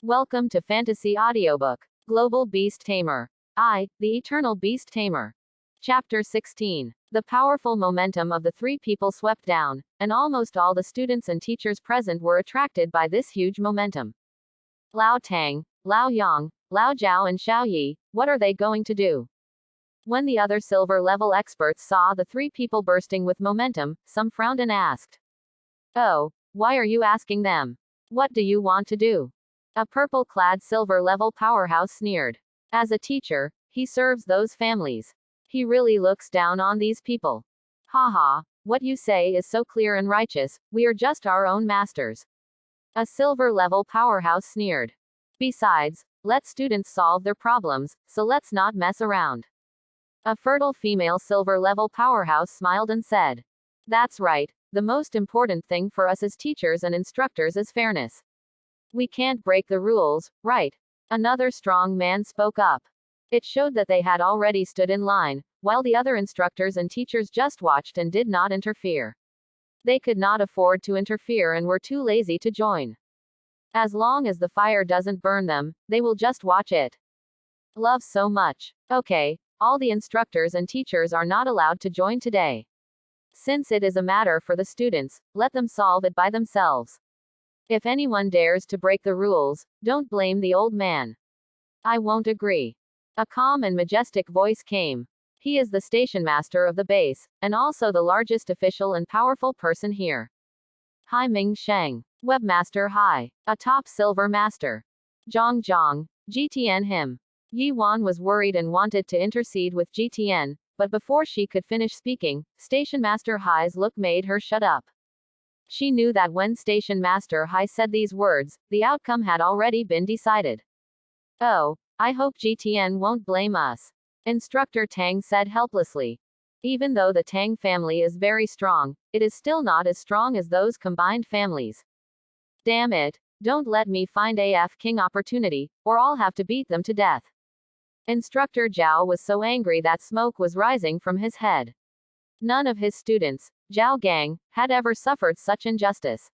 Welcome to Fantasy Audiobook. Global Beast Tamer. I, the Eternal Beast Tamer. Chapter 16. The powerful momentum of the three people swept down, and almost all the students and teachers present were attracted by this huge momentum. Lao Tang, Lao Yang, Lao Zhao and Xiao Yi, what are they going to do? When the other silver-level experts saw the three people bursting with momentum, some frowned and asked. Oh, why are you asking them? What do you want to do? A purple-clad silver-level powerhouse sneered. As a teacher, he serves those families. He really looks down on these people. Haha, what you say is so clear and righteous, we are just our own masters. A silver-level powerhouse sneered. Besides, let students solve their problems, so let's not mess around. A fertile female silver-level powerhouse smiled and said. That's right, the most important thing for us as teachers and instructors is fairness. We can't break the rules, right? Another strong man spoke up. It showed that they had already stood in line, while the other instructors and teachers just watched and did not interfere. They could not afford to interfere and were too lazy to join. As long as the fire doesn't burn them, they will just watch it. Love so much. Okay, all the instructors and teachers are not allowed to join today. Since it is a matter for the students, let them solve it by themselves. If anyone dares to break the rules, don't blame the old man. I won't agree. A calm and majestic voice came. He is the station master of the base, and also the largest official and powerful person here. Hai Ming Sheng, Webmaster Hai, a top silver master. Zhang Zhang, GTN him. Yi Wan was worried and wanted to intercede with GTN, but before she could finish speaking, Station Master Hai's look made her shut up. She knew that when Station Master Hai said these words, the outcome had already been decided. Oh, I hope GTN won't blame us. Instructor Tang said helplessly. Even though the Tang family is very strong, it is still not as strong as those combined families. Damn it, don't let me find AF King opportunity, or I'll have to beat them to death. Instructor Zhao was so angry that smoke was rising from his head. None of his students, Zhao Gang, had ever suffered such injustice.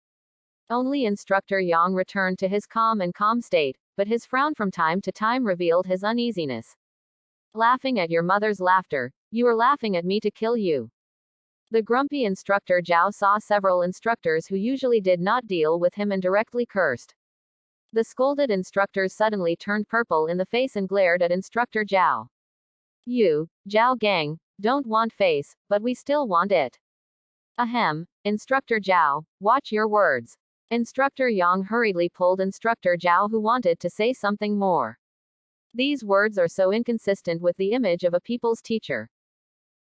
Only Instructor Yang returned to his calm state, but his frown from time to time revealed his uneasiness. Laughing at your mother's laughter, you are laughing at me to kill you. The grumpy Instructor Zhao saw several instructors who usually did not deal with him and directly cursed. The scolded instructors suddenly turned purple in the face and glared at Instructor Zhao. You, Zhao Gang, don't want face, but we still want it. Ahem, Instructor Zhao, watch your words. Instructor Yang hurriedly pulled Instructor Zhao, who wanted to say something more. These words are so inconsistent with the image of a people's teacher.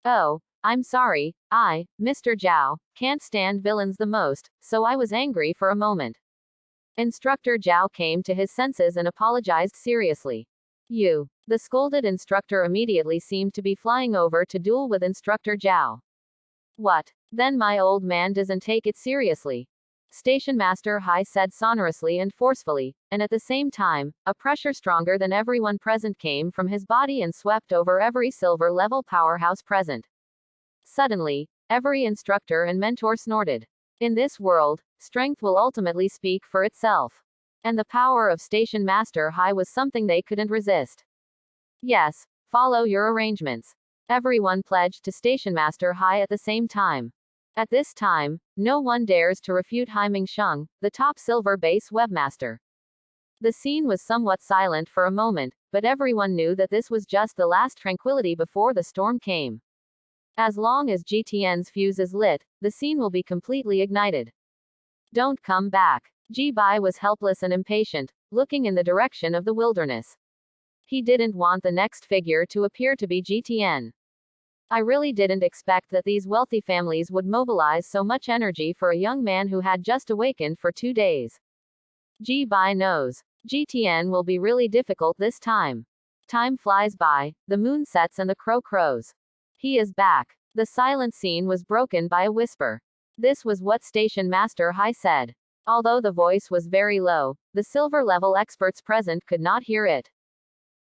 Oh, I'm sorry, Mr. Zhao, can't stand villains the most, so I was angry for a moment. Instructor Zhao came to his senses and apologized seriously. You. The scolded instructor immediately seemed to be flying over to duel with Instructor Zhao. What? Then my old man doesn't take it seriously. Station Master Hai said sonorously and forcefully, and at the same time, a pressure stronger than everyone present came from his body and swept over every silver-level powerhouse present. Suddenly, every instructor and mentor snorted. In this world, strength will ultimately speak for itself. And the power of Station Master Hai was something they couldn't resist. Yes, follow your arrangements. Everyone pledged to Station Master Hai at the same time. At this time, no one dares to refute Hai Mingsheng, the top silver base webmaster. The scene was somewhat silent for a moment, but everyone knew that this was just the last tranquility before the storm came. As long as GTN's fuse is lit, the scene will be completely ignited. Don't come back. Ji Bai was helpless and impatient, looking in the direction of the wilderness. He didn't want the next figure to appear to be GTN. I really didn't expect that these wealthy families would mobilize so much energy for a young man who had just awakened for 2 days. Ji Bai knows. GTN will be really difficult this time. Time flies by, the moon sets and the crow crows. He is back. The silent scene was broken by a whisper. This was what Station Master Hai said. Although the voice was very low, the silver-level experts present could not hear it.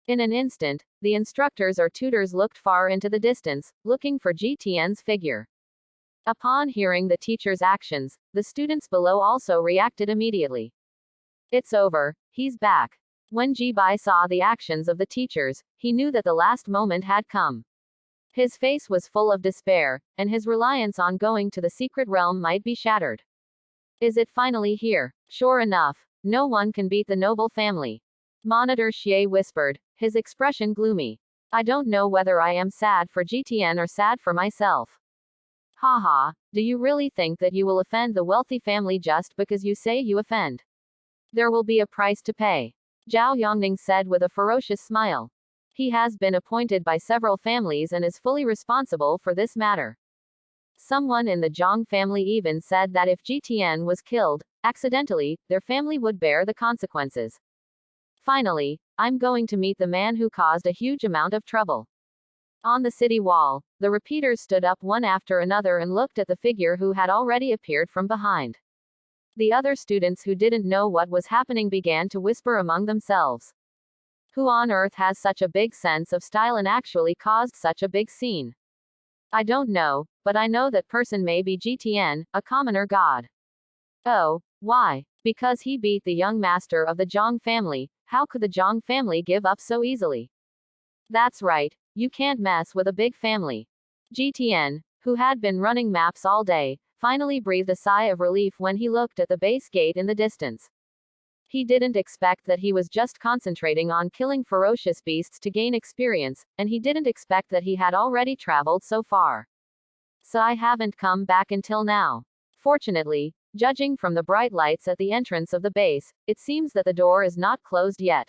In an instant, the instructors or tutors looked far into the distance, looking for GTN's figure. Upon hearing the teacher's actions, the students below also reacted immediately. It's over, he's back. When Ji-bai saw the actions of the teachers, he knew that the last moment had come. His face was full of despair, and his reliance on going to the secret realm might be shattered. Is it finally here? Sure enough, no one can beat the noble family. Monitor Xie whispered, his expression gloomy. I don't know whether I am sad for GTN or sad for myself. Haha, do you really think that you will offend the wealthy family just because you say you offend? There will be a price to pay. Zhao Yongning said with a ferocious smile. He has been appointed by several families and is fully responsible for this matter. Someone in the Zhang family even said that if GTN was killed, accidentally, their family would bear the consequences. Finally, I'm going to meet the man who caused a huge amount of trouble. On the city wall, the repeaters stood up one after another and looked at the figure who had already appeared from behind. The other students who didn't know what was happening began to whisper among themselves. Who on earth has such a big sense of style and actually caused such a big scene? I don't know, but I know that person may be GTN, a commoner god. Oh, why? Because he beat the young master of the Zhang family. How could the Zhang family give up so easily? That's right, you can't mess with a big family. GTN, who had been running maps all day, finally breathed a sigh of relief when he looked at the base gate in the distance. He didn't expect that he was just concentrating on killing ferocious beasts to gain experience, and he didn't expect that he had already traveled so far. So I haven't come back until now. Fortunately, judging from the bright lights at the entrance of the base, it seems that the door is not closed yet.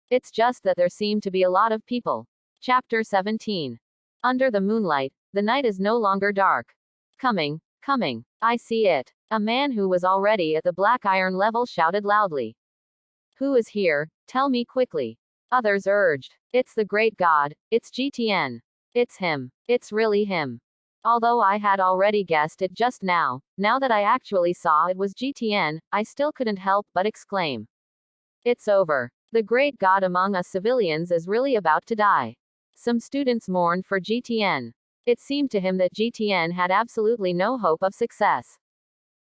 It's just that there seem to be a lot of people. Chapter 17. Under the moonlight, the night is no longer dark. Coming, coming. I see it. A man who was already at the black iron level shouted loudly. Who is here? Tell me quickly. Others urged. It's the great god, it's GTN. It's him. It's really him. Although I had already guessed it just now that I actually saw it was GTN, I still couldn't help but exclaim. It's over. The great god among us civilians is really about to die. Some students mourned for GTN. It seemed to him that GTN had absolutely no hope of success.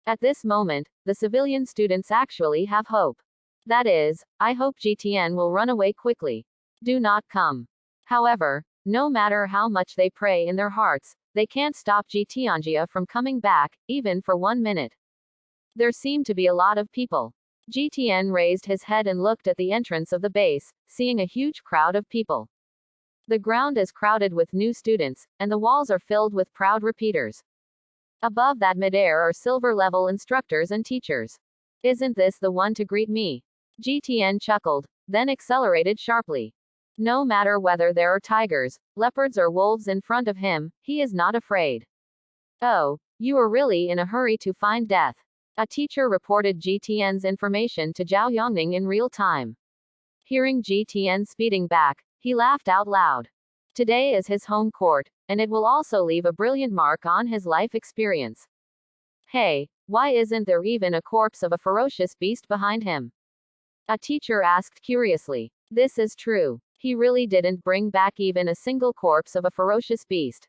At this moment, the civilian students actually have hope. That is, I hope GTN will run away quickly. Do not come. However, no matter how much they pray in their hearts, they can't stop GTNgia from coming back, even for 1 minute. There seemed to be a lot of people. GTN raised his head and looked at the entrance of the base, seeing a huge crowd of people. The ground is crowded with new students, and the walls are filled with proud repeaters. Above that midair are silver-level instructors and teachers. Isn't this the one to greet me? GTN chuckled, then accelerated sharply. No matter whether there are tigers, leopards or wolves in front of him, he is not afraid. Oh, you are really in a hurry to find death. A teacher reported GTN's information to Zhao Yongning in real time. Hearing GTN speeding back, he laughed out loud. Today is his home court, and it will also leave a brilliant mark on his life experience. Hey, why isn't there even a corpse of a ferocious beast behind him? A teacher asked curiously. This is true. He really didn't bring back even a single corpse of a ferocious beast.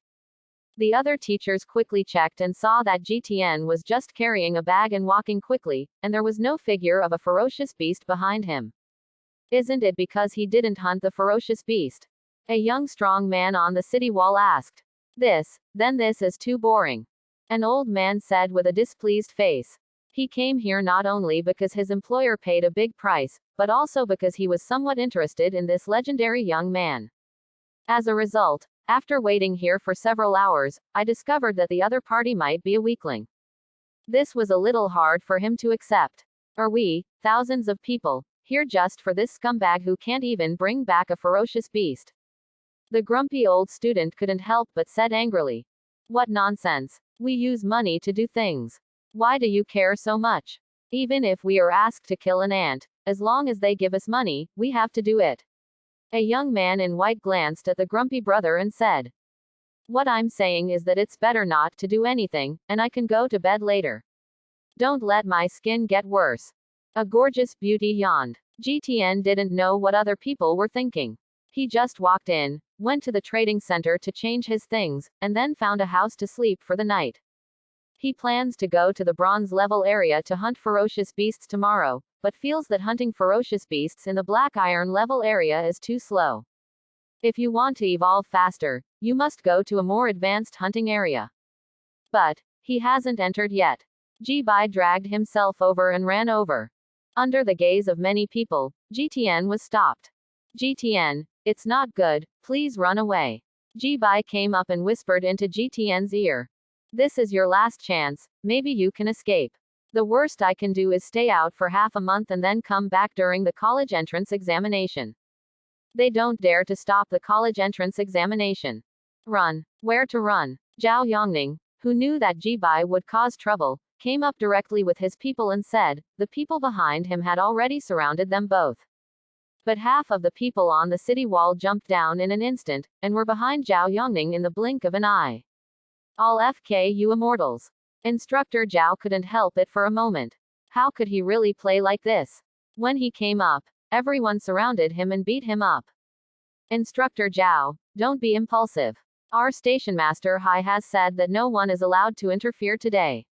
The other teachers quickly checked and saw that GTN was just carrying a bag and walking quickly, and there was no figure of a ferocious beast behind him. Isn't it because he didn't hunt the ferocious beast? A young strong man on the city wall asked. Then this is too boring. An old man said with a displeased face. He came here not only because his employer paid a big price, but also because he was somewhat interested in this legendary young man. As a result, after waiting here for several hours, I discovered that the other party might be a weakling. This was a little hard for him to accept. Are we, thousands of people, here just for this scumbag who can't even bring back a ferocious beast? The grumpy old student couldn't help but said angrily. What nonsense. We use money to do things. Why do you care so much? Even if we are asked to kill an ant, as long as they give us money, we have to do it. A young man in white glanced at the grumpy brother and said. What I'm saying is that it's better not to do anything, and I can go to bed later. Don't let my skin get worse. A gorgeous beauty yawned. GTN didn't know what other people were thinking. He just walked in, went to the trading center to change his things, and then found a house to sleep for the night. He plans to go to the bronze level area to hunt ferocious beasts tomorrow, but feels that hunting ferocious beasts in the black iron level area is too slow. If you want to evolve faster, you must go to a more advanced hunting area. But he hasn't entered yet. Ji-bai dragged himself over and ran over. Under the gaze of many people, GTN was stopped. GTN, it's not good, please run away. Ji-bai came up and whispered into GTN's ear. This is your last chance, maybe you can escape. The worst I can do is stay out for half a month and then come back during the college entrance examination. They don't dare to stop the college entrance examination. Run. Where to run? Zhao Yongning, who knew that Ji-bai would cause trouble, came up directly with his people and said, the people behind him had already surrounded them both. But half of the people on the city wall jumped down in an instant, and were behind Zhao Yongning in the blink of an eye. All FKU immortals. Instructor Zhao couldn't help it for a moment. How could he really play like this? When he came up, everyone surrounded him and beat him up. Instructor Zhao, don't be impulsive. Our station master Hai has said that no one is allowed to interfere today.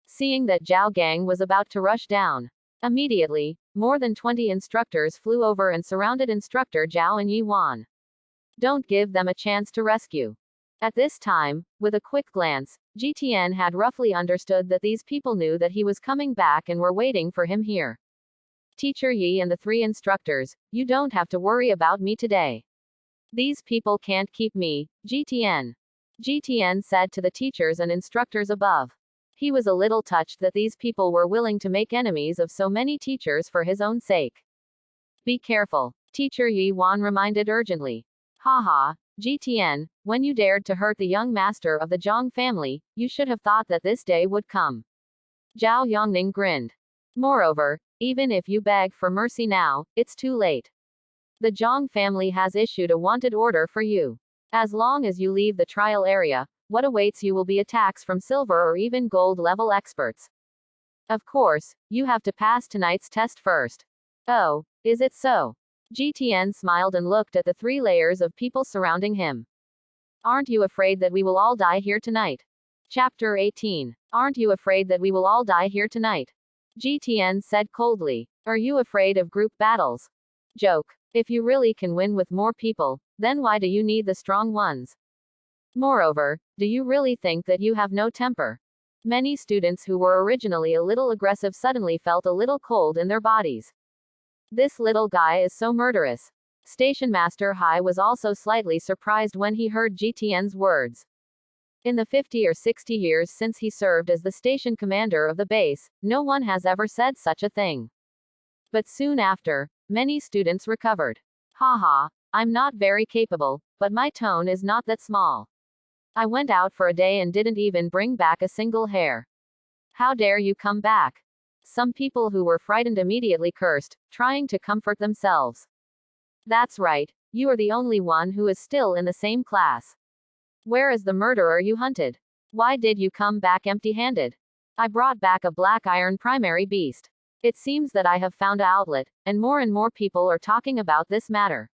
Seeing that Zhao Gang was about to rush down, immediately, more than 20 instructors flew over and surrounded Instructor Zhao and Yi Wan. Don't give them a chance to rescue. At this time, with a quick glance, GTN had roughly understood that these people knew that he was coming back and were waiting for him here. Teacher Yi and the 3 instructors, you don't have to worry about me today. These people can't keep me, GTN. GTN said to the teachers and instructors above. He was a little touched that these people were willing to make enemies of so many teachers for his own sake. Be careful, Teacher Yi Wan reminded urgently. Haha, GTN, when you dared to hurt the young master of the Zhang family, you should have thought that this day would come. Zhao Yongning grinned. Moreover, even if you beg for mercy now, it's too late. The Zhang family has issued a wanted order for you. As long as you leave the trial area, what awaits you will be attacks from silver or even gold level experts. Of course, you have to pass tonight's test first. Oh, is it so? GTN smiled and looked at the 3 layers of people surrounding him. Aren't you afraid that we will all die here tonight? Chapter 18. Aren't you afraid that we will all die here tonight? GTN said coldly. Are you afraid of group battles? Joke. If you really can win with more people, then why do you need the strong ones? Moreover, do you really think that you have no temper? Many students who were originally a little aggressive suddenly felt a little cold in their bodies. This little guy is so murderous. Station Master Hai was also slightly surprised when he heard GTN's words. In the 50 or 60 years since he served as the station commander of the base, no one has ever said such a thing. But soon after, many students recovered. Haha, I'm not very capable, but my tone is not that small. I went out for a day and didn't even bring back a single hair. How dare you come back? Some people who were frightened immediately cursed, trying to comfort themselves. That's right, you are the only one who is still in the same class. Where is the murderer you hunted? Why did you come back empty-handed? I brought back a black iron primary beast. It seems that I have found an outlet, and more people are talking about this matter.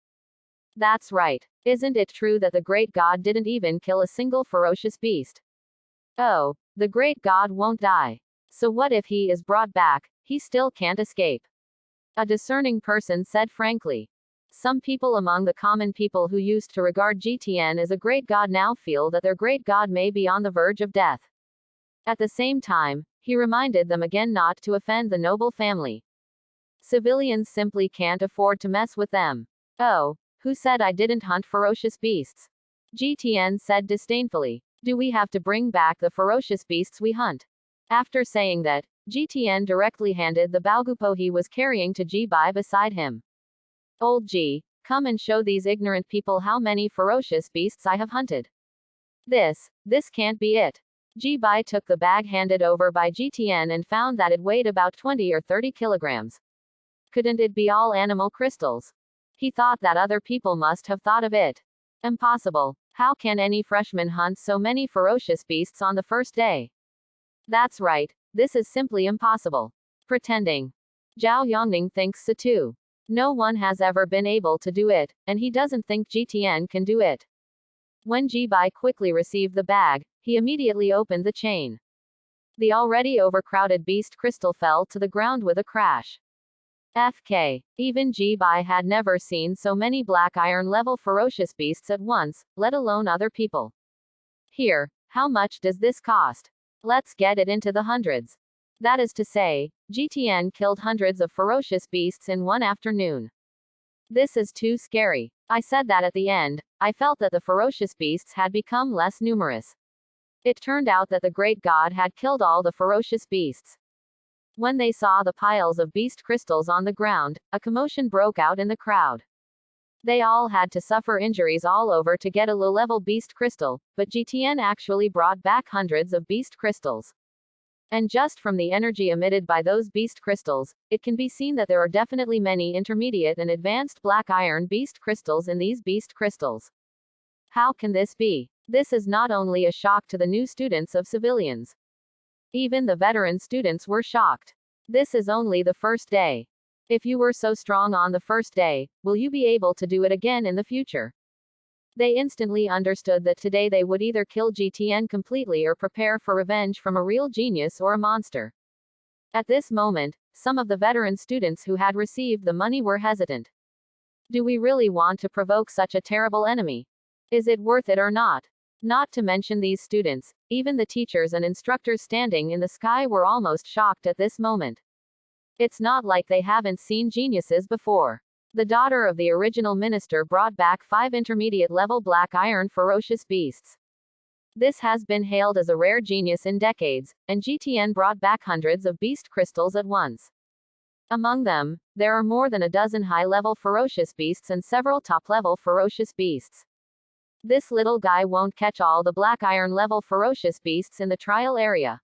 That's right. Isn't it true that the great god didn't even kill a single ferocious beast? Oh, the great god won't die. So what if he is brought back, he still can't escape? A discerning person said frankly. Some people among the common people who used to regard GTN as a great god now feel that their great god may be on the verge of death. At the same time, he reminded them again not to offend the noble family. Civilians simply can't afford to mess with them. Oh, who said I didn't hunt ferocious beasts? GTN said disdainfully. Do we have to bring back the ferocious beasts we hunt? After saying that, GTN directly handed the baogupo he was carrying to Ji-bai beside him. Old G, come and show these ignorant people how many ferocious beasts I have hunted. This can't be it. Ji-bai took the bag handed over by GTN and found that it weighed about 20 or 30 kilograms. Couldn't it be all animal crystals? He thought that other people must have thought of it. Impossible. How can any freshman hunt so many ferocious beasts on the first day? That's right. This is simply impossible. Pretending. Zhao Yongning thinks so too. No one has ever been able to do it, and he doesn't think GTN can do it. When Ji-bai quickly received the bag, he immediately opened the chain. The already overcrowded beast crystal fell to the ground with a crash. FK. Even Ji-bai had never seen so many black iron level ferocious beasts at once, let alone other people. Here, how much does this cost? Let's get it into the hundreds. That is to say, GTN killed hundreds of ferocious beasts in one afternoon. This is too scary. I said that at the end, I felt that the ferocious beasts had become less numerous. It turned out that the great god had killed all the ferocious beasts. When they saw the piles of beast crystals on the ground, a commotion broke out in the crowd. They all had to suffer injuries all over to get a low-level beast crystal, but GTN actually brought back hundreds of beast crystals. And just from the energy emitted by those beast crystals, it can be seen that there are definitely many intermediate and advanced black iron beast crystals in these beast crystals. How can this be? This is not only a shock to the new students of civilians. Even the veteran students were shocked. This is only the first day. If you were so strong on the first day, will you be able to do it again in the future? They instantly understood that today they would either kill GTN completely or prepare for revenge from a real genius or a monster. At this moment, some of the veteran students who had received the money were hesitant. Do we really want to provoke such a terrible enemy? Is it worth it or not? Not to mention these students, even the teachers and instructors standing in the sky were almost shocked at this moment. It's not like they haven't seen geniuses before. The daughter of the original minister brought back 5 intermediate-level black iron ferocious beasts. This has been hailed as a rare genius in decades, and GTN brought back hundreds of beast crystals at once. Among them, there are more than a dozen high-level ferocious beasts and several top-level ferocious beasts. This little guy won't catch all the black iron level ferocious beasts in the trial area.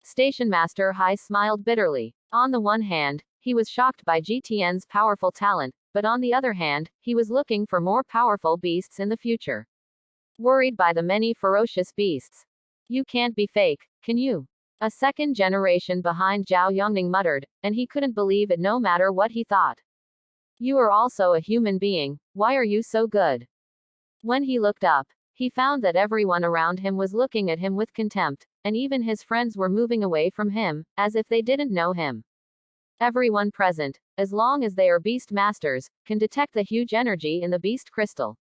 Station Master Hai smiled bitterly. On the one hand, he was shocked by GTN's powerful talent, but on the other hand, he was looking for more powerful beasts in the future. Worried by the many ferocious beasts. You can't be fake, can you? A second generation behind Zhao Yongning muttered, and he couldn't believe it no matter what he thought. You are also a human being, why are you so good? When he looked up, he found that everyone around him was looking at him with contempt, and even his friends were moving away from him, as if they didn't know him. Everyone present, as long as they are beast masters, can detect the huge energy in the beast crystal.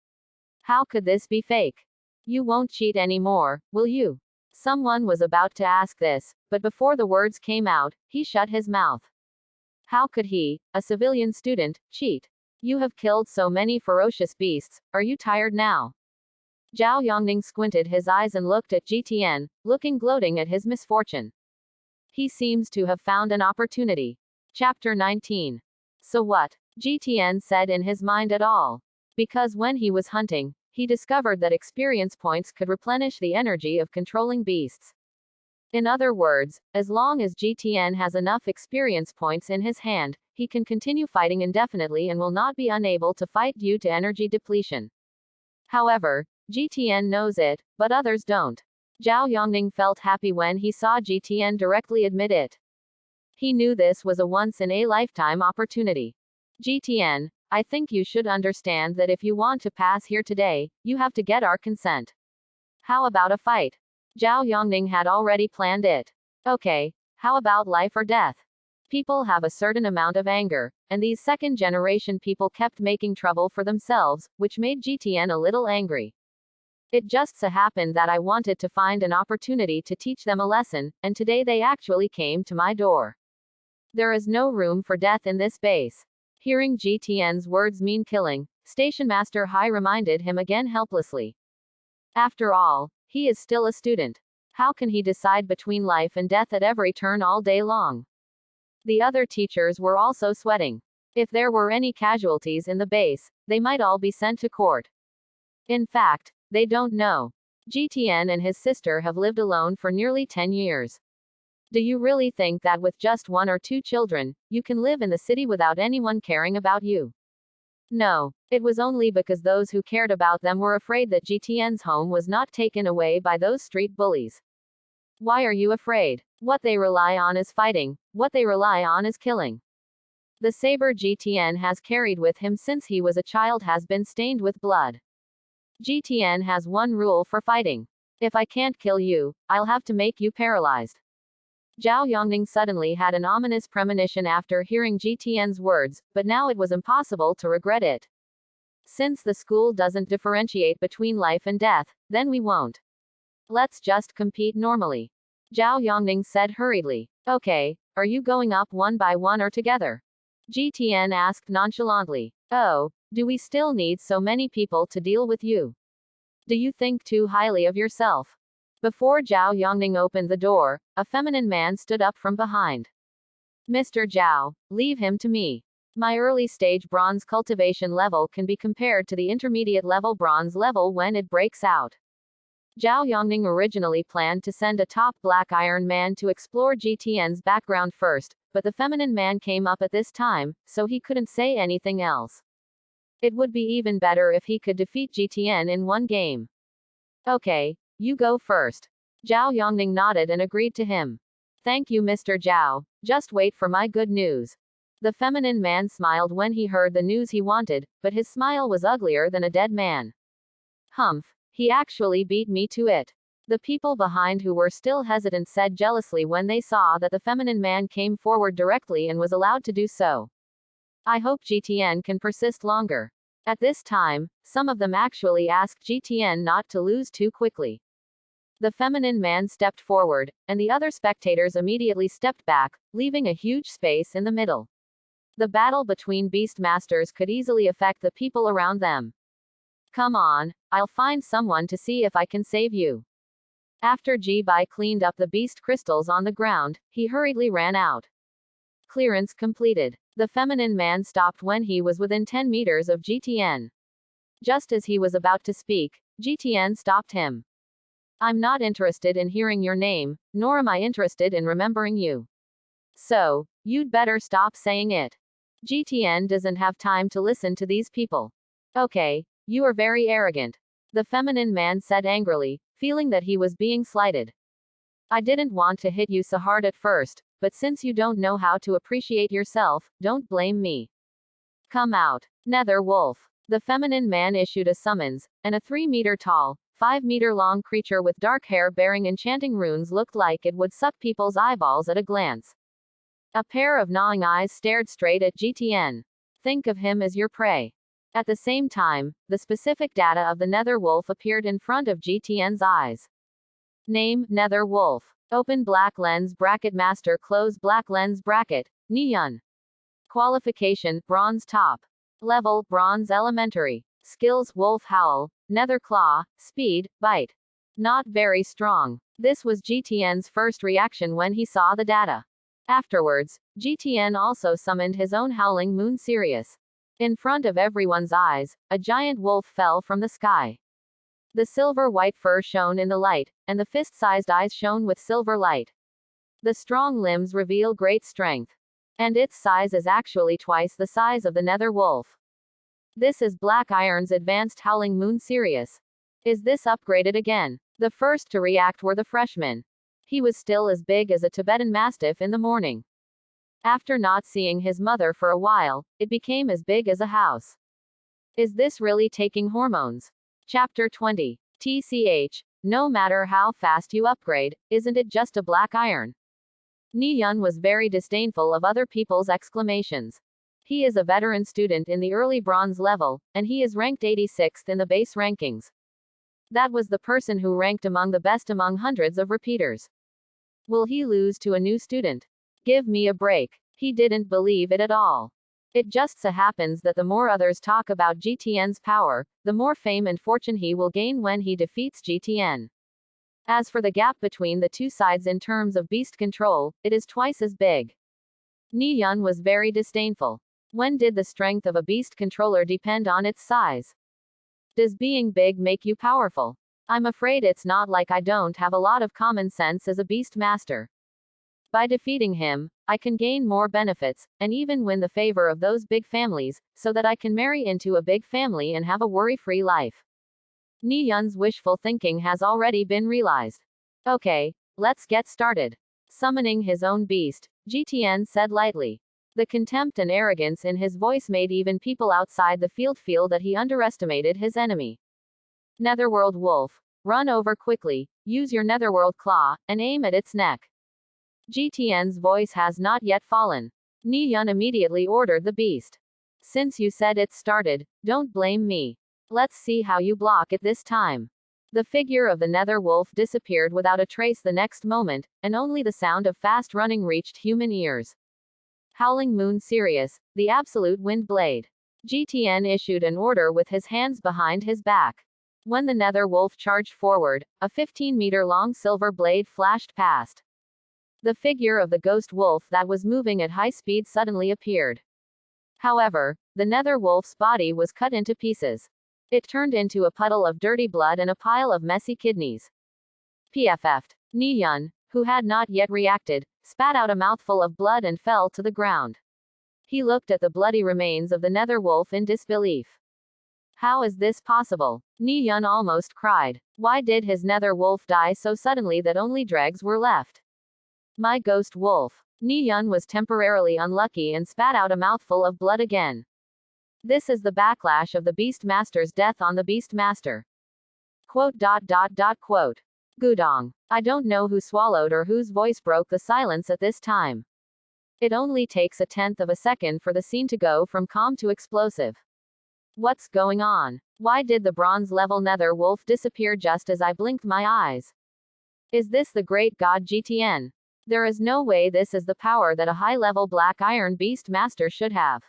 How could this be fake? You won't cheat anymore, will you? Someone was about to ask this, but before the words came out, he shut his mouth. How could he, a civilian student, cheat? You have killed so many ferocious beasts, are you tired now? Zhao Yongning squinted his eyes and looked at GTN, looking gloating at his misfortune. He seems to have found an opportunity. Chapter 19. So what? GTN said in his mind at all. Because when he was hunting, he discovered that experience points could replenish the energy of controlling beasts. In other words, as long as GTN has enough experience points in his hand, he can continue fighting indefinitely and will not be unable to fight due to energy depletion. However, GTN knows it, but others don't. Zhao Yongning felt happy when he saw GTN directly admit it. He knew this was a once-in-a-lifetime opportunity. GTN, I think you should understand that if you want to pass here today, you have to get our consent. How about a fight? Zhao Yongning had already planned it. Okay, how about life or death? People have a certain amount of anger, and these second-generation people kept making trouble for themselves, which made GTN a little angry. It just so happened that I wanted to find an opportunity to teach them a lesson, and today they actually came to my door. There is no room for death in this base. Hearing GTN's words mean killing, Station Master Hai reminded him again helplessly. After all, he is still a student. How can he decide between life and death at every turn all day long? The other teachers were also sweating. If there were any casualties in the base, they might all be sent to court. In fact, they don't know. GTN and his sister have lived alone for nearly 10 years. Do you really think that with just 1 or 2 children, you can live in the city without anyone caring about you? No, it was only because those who cared about them were afraid that GTN's home was not taken away by those street bullies. Why are you afraid? What they rely on is fighting, what they rely on is killing. The saber GTN has carried with him since he was a child has been stained with blood. GTN has one rule for fighting. If I can't kill you, I'll have to make you paralyzed. Zhao Yongning suddenly had an ominous premonition after hearing GTN's words, but now it was impossible to regret it. Since the school doesn't differentiate between life and death, then we won't. Let's just compete normally. Zhao Yongning said hurriedly. Okay, are you going up one by one or together? GTN asked nonchalantly. Oh, do we still need so many people to deal with you? Do you think too highly of yourself? Before Zhao Yongning opened the door, a feminine man stood up from behind. Mr. Zhao, leave him to me. My early stage bronze cultivation level can be compared to the intermediate level bronze level when it breaks out. Zhao Yongning originally planned to send a top black iron man to explore GTN's background first, but the feminine man came up at this time, so he couldn't say anything else. It would be even better if he could defeat GTN in one game. Okay, you go first. Zhao Yongning nodded and agreed to him. Thank you, Mr. Zhao. Just wait for my good news. The feminine man smiled when he heard the news he wanted, but his smile was uglier than a dead man. Humph, he actually beat me to it. The people behind who were still hesitant said jealously when they saw that the feminine man came forward directly and was allowed to do so. I hope GTN can persist longer. At this time, some of them actually asked GTN not to lose too quickly. The feminine man stepped forward, and the other spectators immediately stepped back, leaving a huge space in the middle. The battle between beast masters could easily affect the people around them. Come on, I'll find someone to see if I can save you. After Ji-Bai cleaned up the beast crystals on the ground, he hurriedly ran out. Clearance completed. The feminine man stopped when he was within 10 meters of GTN. Just as he was about to speak, GTN stopped him. I'm not interested in hearing your name, nor am I interested in remembering you. So, you'd better stop saying it. GTN doesn't have time to listen to these people. Okay, you are very arrogant. The feminine man said angrily, feeling that he was being slighted. I didn't want to hit you so hard at first, but since you don't know how to appreciate yourself, don't blame me. Come out. Nether Wolf. The feminine man issued a summons, and a 3-meter-tall, 5-meter-long creature with dark hair bearing enchanting runes looked like it would suck people's eyeballs at a glance. A pair of gnawing eyes stared straight at GTN. Think of him as your prey. At the same time, the specific data of the Nether Wolf appeared in front of GTN's eyes. Name, Nether Wolf. Open black lens bracket master close black lens bracket, Niyun. Qualification, bronze top. Level, bronze elementary. Skills, wolf howl, nether claw, speed, bite. Not very strong. This was GTN's first reaction when he saw the data. Afterwards, GTN also summoned his own howling moon Sirius. In front of everyone's eyes, a giant wolf fell from the sky. The silver-white fur shone in the light, and the fist-sized eyes shone with silver light. The strong limbs reveal great strength. And its size is actually twice the size of the Nether Wolf. This is Black Iron's advanced Howling Moon Sirius. Is this upgraded again? The first to react were the freshmen. He was still as big as a Tibetan Mastiff in the morning. After not seeing his mother for a while, it became as big as a house. Is this really taking hormones? Chapter 20. TCH. No matter how fast you upgrade, isn't it just a black iron? Niyun was very disdainful of other people's exclamations. He is a veteran student in the early bronze level, and he is ranked 86th in the base rankings. That was the person who ranked among the best among hundreds of repeaters. Will he lose to a new student? Give me a break. He didn't believe it at all. It just so happens that the more others talk about GTN's power, the more fame and fortune he will gain when he defeats GTN. As for the gap between the two sides in terms of beast control, it is twice as big. Niyun was very disdainful. When did the strength of a beast controller depend on its size? Does being big make you powerful? I'm afraid it's not like I don't have a lot of common sense as a beast master. By defeating him, I can gain more benefits, and even win the favor of those big families, so that I can marry into a big family and have a worry-free life. Niyun's wishful thinking has already been realized. Okay, let's get started. Summoning his own beast, GTN said lightly. The contempt and arrogance in his voice made even people outside the field feel that he underestimated his enemy. Netherworld Wolf. Run over quickly, use your Netherworld Claw, and aim at its neck. GTN's voice has not yet fallen. Ni Yun immediately ordered the beast. Since you said it started, don't blame me. Let's see how you block it this time. The figure of the nether wolf disappeared without a trace the next moment, and only the sound of fast running reached human ears. Howling Moon Sirius, the absolute wind blade. GTN issued an order with his hands behind his back. When the nether wolf charged forward, a 15-meter-long silver blade flashed past. The figure of the ghost wolf that was moving at high speed suddenly appeared. However, the nether wolf's body was cut into pieces. It turned into a puddle of dirty blood and a pile of messy kidneys. PFF'd. Ni Yun, who had not yet reacted, spat out a mouthful of blood and fell to the ground. He looked at the bloody remains of the nether wolf in disbelief. How is this possible? Ni Yun almost cried. Why did his nether wolf die so suddenly that only dregs were left? My ghost wolf. Ni Yun was temporarily unlucky and spat out a mouthful of blood again. This is the backlash of the Beast Master's death on the Beast Master. Quote. Gudong. I don't know who swallowed or whose voice broke the silence at this time. It only takes a tenth of a second for the scene to go from calm to explosive. What's going on? Why did the bronze-level nether wolf disappear just as I blinked my eyes? Is this the great god GTN? There is no way this is the power that a high-level black iron beast master should have.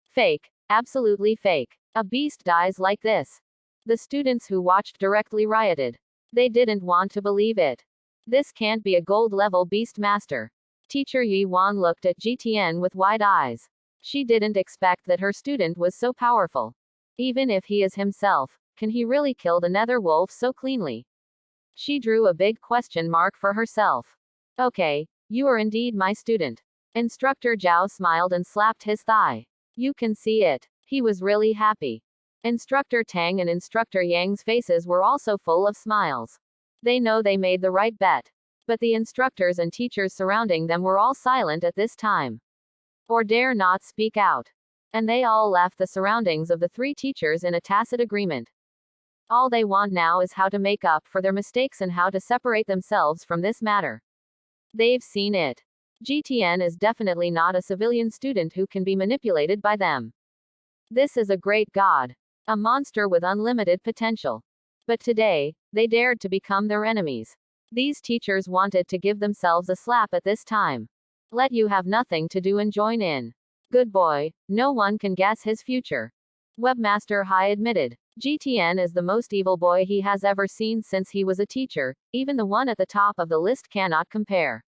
Fake. Absolutely fake. A beast dies like this. The students who watched directly rioted. They didn't want to believe it. This can't be a gold-level beast master. Teacher Yi Wan looked at GTN with wide eyes. She didn't expect that her student was so powerful. Even if he is himself, can he really kill the nether wolf so cleanly? She drew a big question mark for herself. Okay, you are indeed my student. Instructor Zhao smiled and slapped his thigh. You can see it. He was really happy. Instructor Tang and Instructor Yang's faces were also full of smiles. They know they made the right bet. But the instructors and teachers surrounding them were all silent at this time. Or dare not speak out. And they all left the surroundings of the three teachers in a tacit agreement. All they want now is how to make up for their mistakes and how to separate themselves from this matter. They've seen it. GTN is definitely not a civilian student who can be manipulated by them. This is a great god. A monster with unlimited potential. But today, they dared to become their enemies. These teachers wanted to give themselves a slap at this time. Let you have nothing to do and join in. Good boy, no one can guess his future. Webmaster Hai admitted. GTN is the most evil boy he has ever seen since he was a teacher, even the one at the top of the list cannot compare.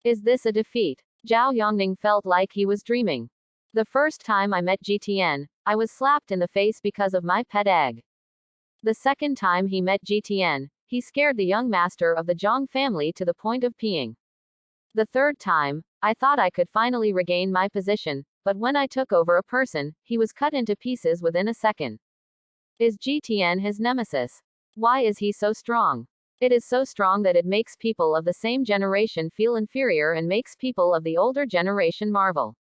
Is this a defeat? Zhao Yongning felt like he was dreaming. The first time I met GTN, I was slapped in the face because of my pet egg. The second time he met GTN, he scared the young master of the Zhang family to the point of peeing. The third time, I thought I could finally regain my position, but when I took over a person, he was cut into pieces within a second. Is GTN his nemesis? Why is he so strong? It is so strong that it makes people of the same generation feel inferior and makes people of the older generation marvel.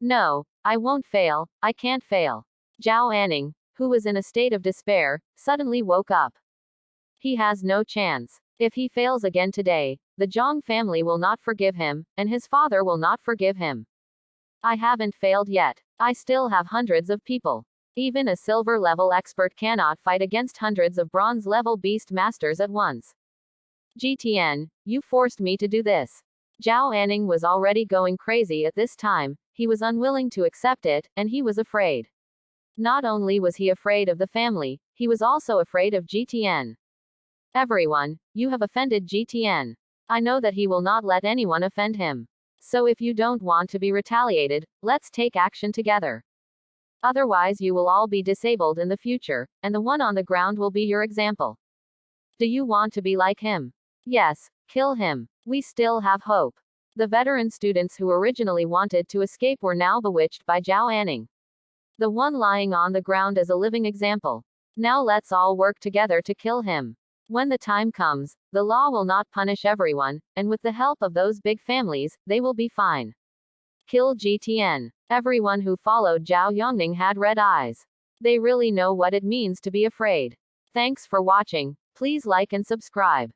No, I won't fail, I can't fail. Zhao Anning, who was in a state of despair, suddenly woke up. He has no chance. If he fails again today, the Zhang family will not forgive him, and his father will not forgive him. I haven't failed yet. I still have hundreds of people. Even a silver-level expert cannot fight against hundreds of bronze-level beast masters at once. GTN, you forced me to do this. Zhao Anning was already going crazy at this time, he was unwilling to accept it, and he was afraid. Not only was he afraid of the family, he was also afraid of GTN. Everyone, you have offended GTN. I know that he will not let anyone offend him. So if you don't want to be retaliated, let's take action together. Otherwise you will all be disabled in the future, and the one on the ground will be your example. Do you want to be like him? Yes, kill him. We still have hope. The veteran students who originally wanted to escape were now bewitched by Zhao Anning. The one lying on the ground is a living example. Now let's all work together to kill him. When the time comes, the law will not punish everyone, and with the help of those big families, they will be fine. Kill GTN. Everyone who followed Zhao Yongning had red eyes. They really know what it means to be afraid. Thanks for watching. Please like and subscribe.